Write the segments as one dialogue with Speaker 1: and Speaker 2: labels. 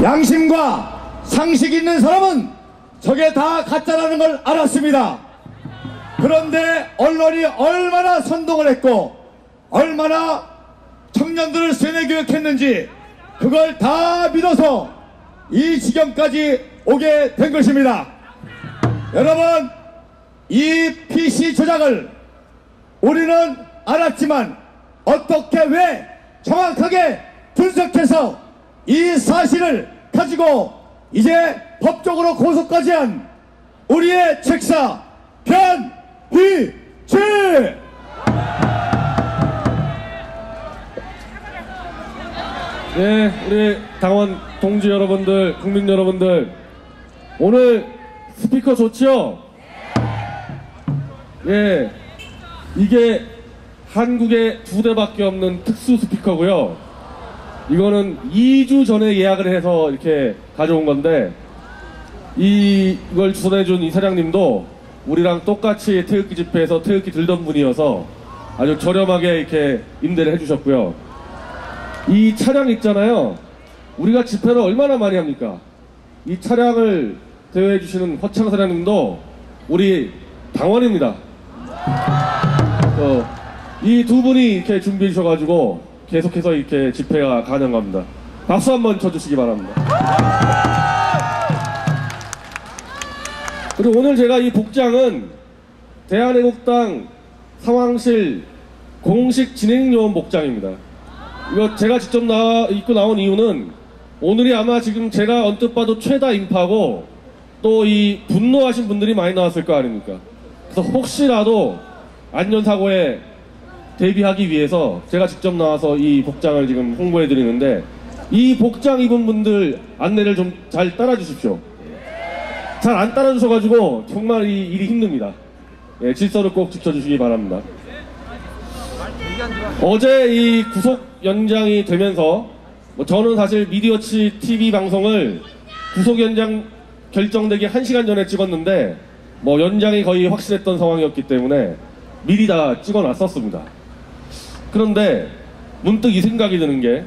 Speaker 1: 양심과 상식 있는 사람은 저게 다 가짜라는 걸 알았습니다. 그런데 언론이 얼마나 선동을 했고 얼마나 청년들을 세뇌교육했는지 그걸 다 믿어서 이 지경까지 오게 된 것입니다. 여러분, 이 PC 조작을 우리는 알았지만 어떻게 왜 정확하게 분석해서 이 사실을 가지고 이제 법적으로 고소까지 한 우리의 책사 변희재!
Speaker 2: 네, 우리 당원 동지 여러분들, 국민 여러분들, 오늘 스피커 좋지요? 예, 이게 한국에 2대밖에 없는 특수 스피커고요. 이거는 2주 전에 예약을 해서 이렇게 가져온 건데, 이걸 주선해준 이 사장님도 우리랑 똑같이 태극기 집회에서 태극기 들던 분이어서 아주 저렴하게 이렇게 임대를 해주셨고요. 이 차량 있잖아요. 우리가 집회를 얼마나 많이 합니까? 이 차량을 대여해 주시는 허창 사장님도 우리 당원입니다. 이 두 분이 이렇게 준비해 주셔가지고 계속해서 이렇게 집회가 가능합니다. 박수 한번 쳐주시기 바랍니다. 그리고 오늘 제가 이 복장은 대한애국당 상황실 공식 진행요원 복장입니다. 이거 제가 직접 입고 나온 이유는 오늘이 아마 지금 제가 언뜻 봐도 최다 인파고 또 이 분노하신 분들이 많이 나왔을 거 아닙니까? 그래서 혹시라도 안전사고에 대비하기 위해서 제가 직접 나와서 이 복장을 지금 홍보해 드리는데, 이 복장 입은 분들 안내를 좀 잘 따라 주십시오. 잘 안 따라 주셔가지고 정말 이 일이 힘듭니다. 예, 질서를 꼭 지켜주시기 바랍니다. 어제 이 구속 연장이 되면서 저는 사실 미디어치 TV 방송을 구속 연장 결정되기 1시간 전에 찍었는데 연장이 거의 확실했던 상황이었기 때문에 미리 다 찍어놨었습니다. 그런데 문득 이 생각이 드는 게,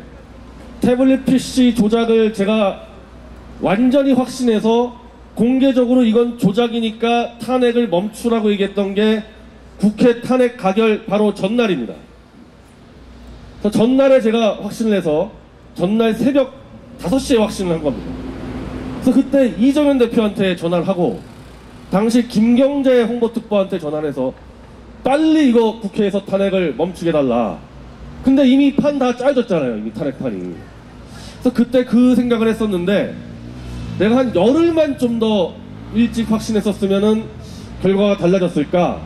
Speaker 2: 태블릿 PC 조작을 제가 완전히 확신해서 공개적으로 이건 조작이니까 탄핵을 멈추라고 얘기했던 게 국회 탄핵 가결 바로 전날입니다. 그래서 전날에 제가 확신을 해서 전날 새벽 5시에 확신을 한 겁니다. 그래서 그때 이정현 대표한테 전화를 하고 당시 김경재 홍보특보한테 전화를 해서 빨리 이거 국회에서 탄핵을 멈추게 해달라. 근데 이미 판 다 짜여졌잖아요. 이미 탄핵판이. 그래서 그때 그 생각을 했었는데, 내가 한 열흘만 좀 더 일찍 확신했었으면은 결과가 달라졌을까?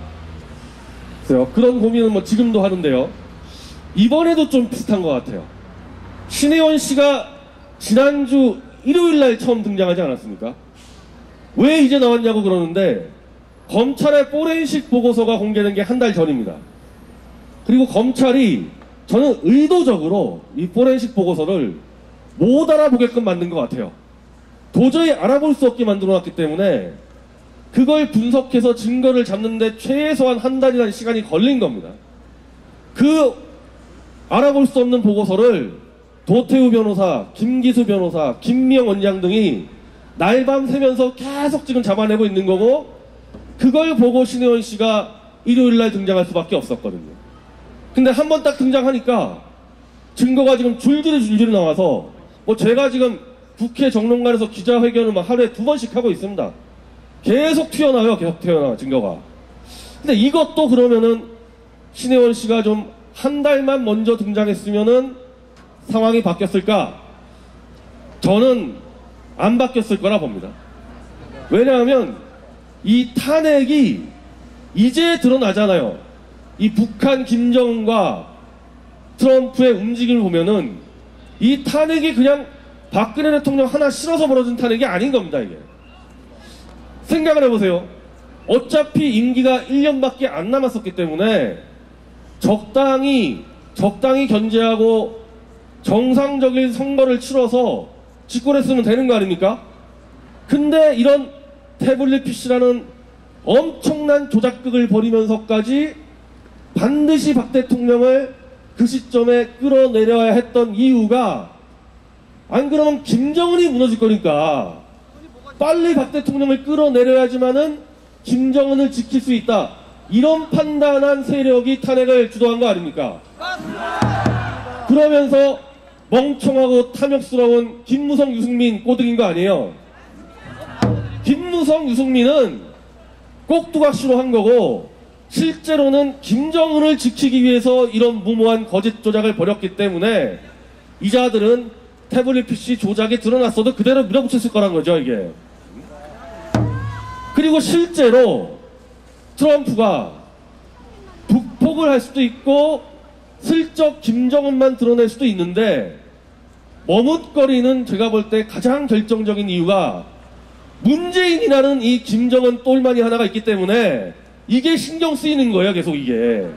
Speaker 2: 그래서 그런 고민은 지금도 하는데요. 이번에도 좀 비슷한 것 같아요. 신혜원 씨가 지난주 일요일날 처음 등장하지 않았습니까? 왜 이제 나왔냐고 그러는데, 검찰의 포렌식 보고서가 공개된 게 한 달 전입니다. 그리고 검찰이 저는 의도적으로 이 포렌식 보고서를 못 알아보게끔 만든 것 같아요. 도저히 알아볼 수 없게 만들어놨기 때문에 그걸 분석해서 증거를 잡는데 최소한 한 달이라는 시간이 걸린 겁니다. 그 알아볼 수 없는 보고서를 도태우 변호사, 김기수 변호사, 김미영 원장 등이 날밤 새면서 계속 지금 잡아내고 있는 거고, 그걸 보고 신혜원 씨가 일요일날 등장할 수밖에 없었거든요. 근데 한 번 딱 등장하니까 증거가 지금 줄줄이 나와서 제가 지금 국회 정론관에서 기자회견을 하루에 2번씩 하고 있습니다. 계속 튀어나와요. 계속 튀어나와 증거가. 근데 이것도 그러면은 신혜원 씨가 좀 한 달만 먼저 등장했으면은 상황이 바뀌었을까? 저는 안 바뀌었을 거라 봅니다. 왜냐하면 이 탄핵이 이제 드러나잖아요. 이 북한 김정은과 트럼프의 움직임을 보면은 이 탄핵이 그냥 박근혜 대통령 하나 실어서 벌어진 탄핵이 아닌 겁니다. 이게 생각을 해보세요. 어차피 임기가 1년밖에 안 남았었기 때문에 적당히 견제하고 정상적인 선거를 치러서 집권했으면 되는 거 아닙니까? 근데 이런 태블릿 PC라는 엄청난 조작극을 벌이면서까지 반드시 박 대통령을 그 시점에 끌어내려야 했던 이유가 안 그러면 김정은이 무너질 거니까 빨리 박 대통령을 끌어내려야지만은 김정은을 지킬 수 있다. 이런 판단한 세력이 탄핵을 주도한 거 아닙니까? 그러면서 멍청하고 탐욕스러운 김무성, 유승민 꼬드긴 거 아니에요? 김무성, 유승민은 꼭두각시로 한 거고 실제로는 김정은을 지키기 위해서 이런 무모한 거짓 조작을 벌였기 때문에 이자들은 태블릿 PC 조작이 드러났어도 그대로 밀어붙였을 거란 거죠, 이게. 그리고 실제로 트럼프가 북폭을 할 수도 있고 슬쩍 김정은만 드러낼 수도 있는데 머뭇거리는 제가 볼 때 가장 결정적인 이유가 문재인이라는 이 김정은 똘마니 하나가 있기 때문에 이게 신경 쓰이는 거예요, 계속 이게.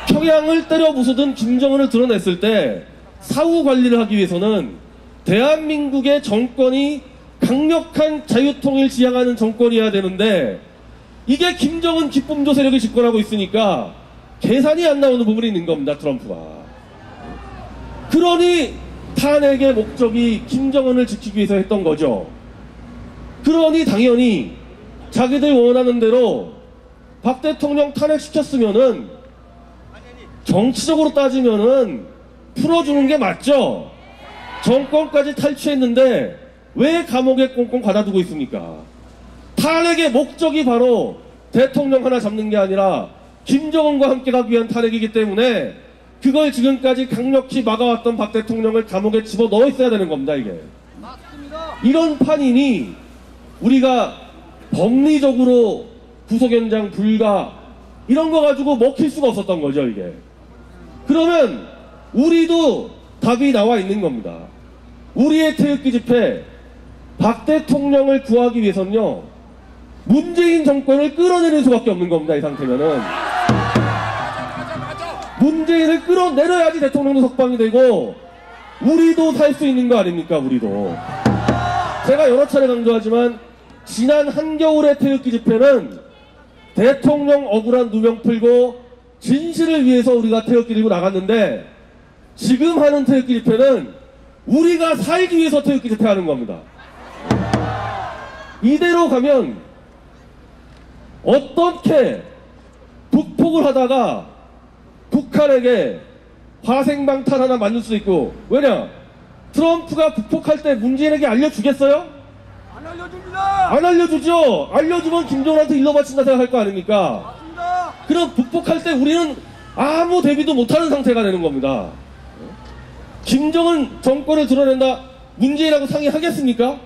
Speaker 2: 평양을 때려 부수든 김정은을 드러냈을 때 사후 관리를 하기 위해서는 대한민국의 정권이 강력한 자유통일 지향하는 정권이어야 되는데 이게 김정은 기쁨조 세력이 집권하고 있으니까 계산이 안 나오는 부분이 있는 겁니다, 트럼프가. 그러니 탄핵의 목적이 김정은을 지키기 위해서 했던 거죠. 그러니 당연히 자기들 원하는 대로 박 대통령 탄핵시켰으면은 정치적으로 따지면은 풀어주는 게 맞죠. 정권까지 탈취했는데 왜 감옥에 꽁꽁 가둬두고 있습니까? 탄핵의 목적이 바로 대통령 하나 잡는 게 아니라 김정은과 함께 가기 위한 탄핵이기 때문에 그걸 지금까지 강력히 막아왔던 박 대통령을 감옥에 집어넣어 있어야 되는 겁니다, 이게. 맞습니다. 이런 판이니 우리가 법리적으로 구속연장 불가 이런 거 가지고 먹힐 수가 없었던 거죠, 이게. 그러면 우리도 답이 나와 있는 겁니다. 우리의 태극기 집회 박 대통령을 구하기 위해서는요 문재인 정권을 끌어내릴 수밖에 없는 겁니다. 이 상태면은 문재인을 끌어내려야지 대통령도 석방이 되고 우리도 살 수 있는 거 아닙니까? 우리도. 제가 여러 차례 강조하지만 지난 한겨울의 태극기 집회는 대통령 억울한 누명 풀고 진실을 위해서 우리가 태극기 들고 나갔는데 지금 하는 태극기 집회는 우리가 살기 위해서 태극기 집회하는 겁니다. 이대로 가면 어떻게 북폭을 하다가 북한에게 화생방탄 하나 만들 수도 있고, 왜냐? 트럼프가 북폭할 때 문재인에게 알려주겠어요?
Speaker 3: 안 알려줍니다.
Speaker 2: 안 알려주죠. 알려주면 김정은한테 일러 바친다 생각할 거 아닙니까?
Speaker 3: 맞습니다.
Speaker 2: 그럼 북폭할 때 우리는 아무 대비도 못하는 상태가 되는 겁니다. 김정은 정권을 드러낸다 문재인하고 상의하겠습니까?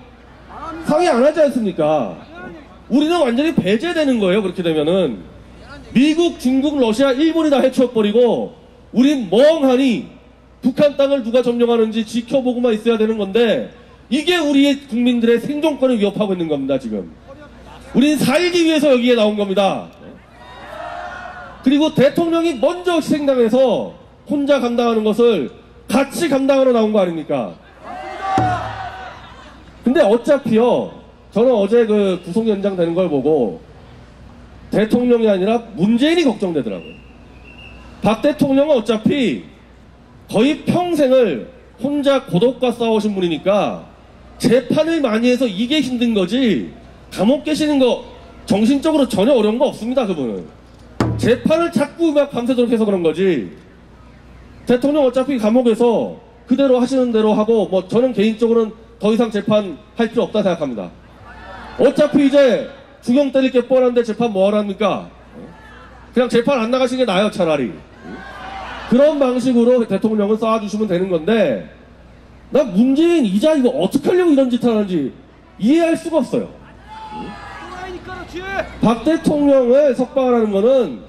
Speaker 2: 상의 안 하지 않습니까? 우리는 완전히 배제되는 거예요. 그렇게 되면은 미국, 중국, 러시아, 일본이 다 해치워버리고 우린 멍하니 북한 땅을 누가 점령하는지 지켜보고만 있어야 되는 건데 이게 우리의 국민들의 생존권을 위협하고 있는 겁니다. 지금 우린 살기 위해서 여기에 나온 겁니다. 그리고 대통령이 먼저 희생당해서 혼자 감당하는 것을 같이 감당하러 나온 거 아닙니까? 근데 어차피요, 저는 어제 그 구속 연장 되는 걸 보고 대통령이 아니라 문재인이 걱정되더라고요. 박 대통령은 어차피 거의 평생을 혼자 고독과 싸우신 분이니까 재판을 많이 해서 이게 힘든 거지 감옥 계시는 거 정신적으로 전혀 어려운 거 없습니다. 그분은 재판을 자꾸 막 밤새도록 해서 그런 거지. 대통령 어차피 감옥에서 그대로 하시는 대로 하고 뭐 저는 개인적으로는 더 이상 재판 할 필요 없다 생각합니다. 어차피 이제 중형 때릴 게 뻔한데 재판 뭐하러 합니까? 그냥 재판 안 나가시는 게 나아요, 차라리. 그런 방식으로 대통령은 쌓아주시면 되는 건데 나 문재인 이자 이거 어떻게 하려고 이런 짓 하는지 이해할 수가 없어요. 박 대통령을 석방하라는 거는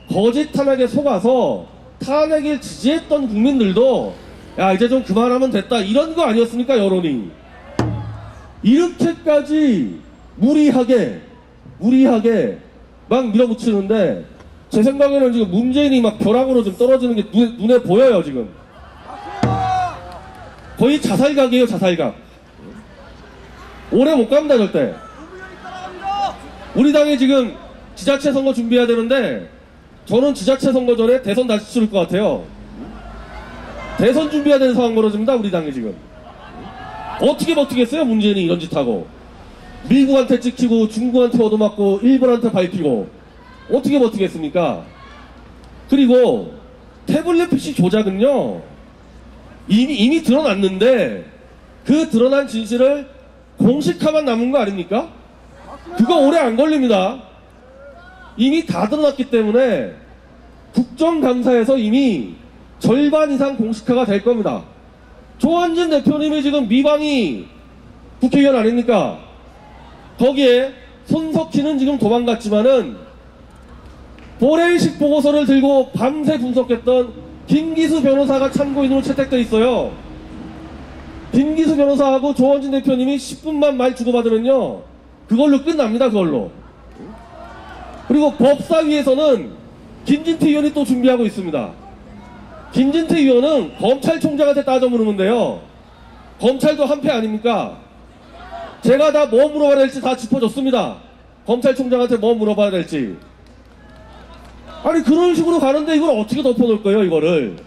Speaker 2: 거짓 탄핵에 속아서 탄핵을 지지했던 국민들도 야 이제 좀 그만하면 됐다 이런 거 아니었습니까? 여론이 이렇게까지 무리하게 막 밀어붙이는데 제 생각에는 지금 문재인이 막 벼락으로 좀 떨어지는 게 눈에 보여요. 지금 거의 자살각이에요. 자살각. 오래 못 갑니다 절대. 우리 당이 지금 지자체 선거 준비해야 되는데 저는 지자체 선거 전에 대선 다시 치를 것 같아요. 대선 준비해야 되는 상황 벌어집니다, 우리 당이 지금. 어떻게 버티겠어요, 문재인이 이런 짓 하고. 미국한테 찍히고, 중국한테 얻어맞고, 일본한테 밟히고. 어떻게 버티겠습니까? 그리고, 태블릿 PC 조작은요, 이미 드러났는데, 그 드러난 진실을 공식화만 남은 거 아닙니까? 그거 오래 안 걸립니다. 이미 다 드러났기 때문에, 국정감사에서 이미 절반 이상 공식화가 될 겁니다. 조한진 대표님이 지금 미방위 국회의원 아닙니까? 거기에 손석희는 지금 도망갔지만은 포렌식 보고서를 들고 밤새 분석했던 김기수 변호사가 참고인으로 채택돼 있어요. 김기수 변호사하고 조한진 대표님이 10분만 말 주고받으면요, 그걸로 끝납니다. 그걸로. 그리고 법사위에서는 김진태 의원이 또 준비하고 있습니다. 김진태 의원은 검찰총장한테 따져 물으면돼요. 검찰도 한패 아닙니까? 제가 다 뭐 물어봐야 될지 다 짚어줬습니다. 검찰총장한테 뭐 물어봐야 될지. 아니 그런 식으로 가는데 이걸 어떻게 덮어놓을 거예요, 이거를.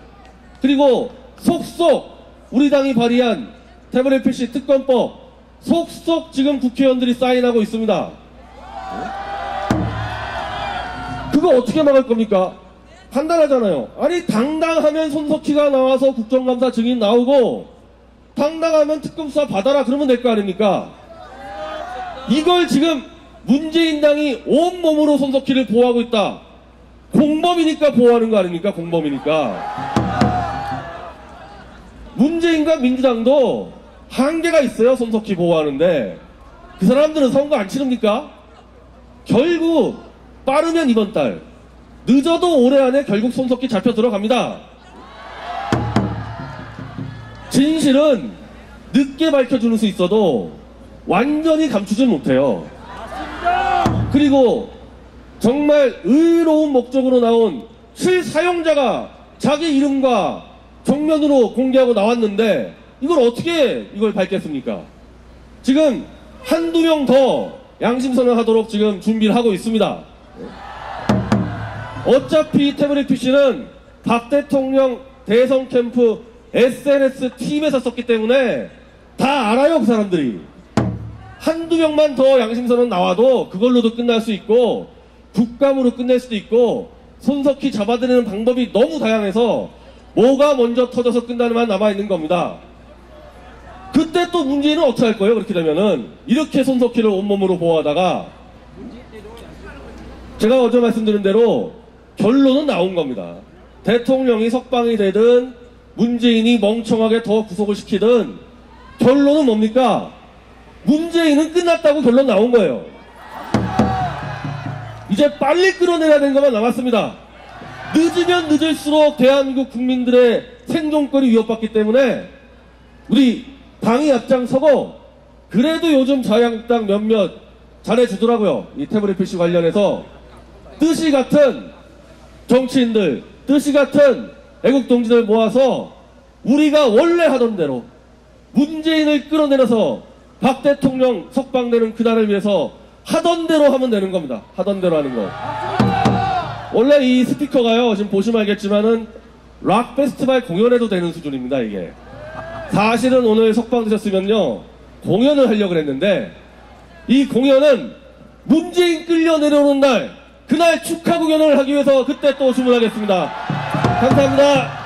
Speaker 2: 그리고 속속 우리 당이 발의한 태블릿 PC 특검법 속속 지금 국회의원들이 사인하고 있습니다. 그거 어떻게 막을 겁니까? 간단하잖아요. 아니 당당하면 손석희가 나와서 국정감사 증인 나오고, 당당하면 특검 수사 받아라 그러면 될 거 아닙니까? 이걸 지금 문재인 당이 온몸으로 손석희를 보호하고 있다. 공범이니까 보호하는 거 아닙니까? 공범이니까. 문재인과 민주당도 한계가 있어요, 손석희 보호하는데. 그 사람들은 선거 안 치릅니까? 결국 빠르면 이번 달, 늦어도 올해 안에 결국 손석희 잡혀 들어갑니다. 진실은 늦게 밝혀주는 수 있어도 완전히 감추진 못해요. 그리고 정말 의로운 목적으로 나온 실사용자가 자기 이름과 정면으로 공개하고 나왔는데 이걸 어떻게 이걸 밝겠습니까? 지금 한두 명 더 양심선언 하도록 지금 준비를 하고 있습니다. 어차피 태블릿 PC는 박 대통령 대선 캠프 SNS 팀에서 썼기 때문에 다 알아요, 그 사람들이. 한두 명만 더 양심선언 나와도 그걸로도 끝날 수 있고, 국감으로 끝낼 수도 있고, 손석희 잡아들이는 방법이 너무 다양해서 뭐가 먼저 터져서 끝나는만 남아있는 겁니다. 그때 또 문재인은 어떻게 할 거예요? 그렇게 되면은 이렇게 손석희를 온몸으로 보호하다가, 제가 어제 말씀드린 대로 결론은 나온 겁니다. 대통령이 석방이 되든 문재인이 멍청하게 더 구속을 시키든 결론은 뭡니까? 문재인은 끝났다고 결론 나온 거예요. 이제 빨리 끌어내야 되는 것만 남았습니다. 늦으면 늦을수록 대한민국 국민들의 생존권이 위협받기 때문에 우리 당이 앞장서고, 그래도 요즘 자유한국당 몇몇 잘해주더라고요. 이 태블릿 PC 관련해서 뜻이 같은 정치인들, 뜻이 같은 애국동지들 모아서 우리가 원래 하던 대로 문재인을 끌어내려서 박 대통령 석방되는 그날을 위해서 하던 대로 하면 되는 겁니다. 하던 대로 하는 거. 원래 이 스피커가요, 지금 보시면 알겠지만은 락 페스티벌 공연해도 되는 수준입니다, 이게. 사실은 오늘 석방되셨으면요, 공연을 하려고 했는데, 이 공연은 문재인 끌려 내려오는 날, 그날 축하 공연을 하기 위해서 그때 또 주문하겠습니다. 감사합니다.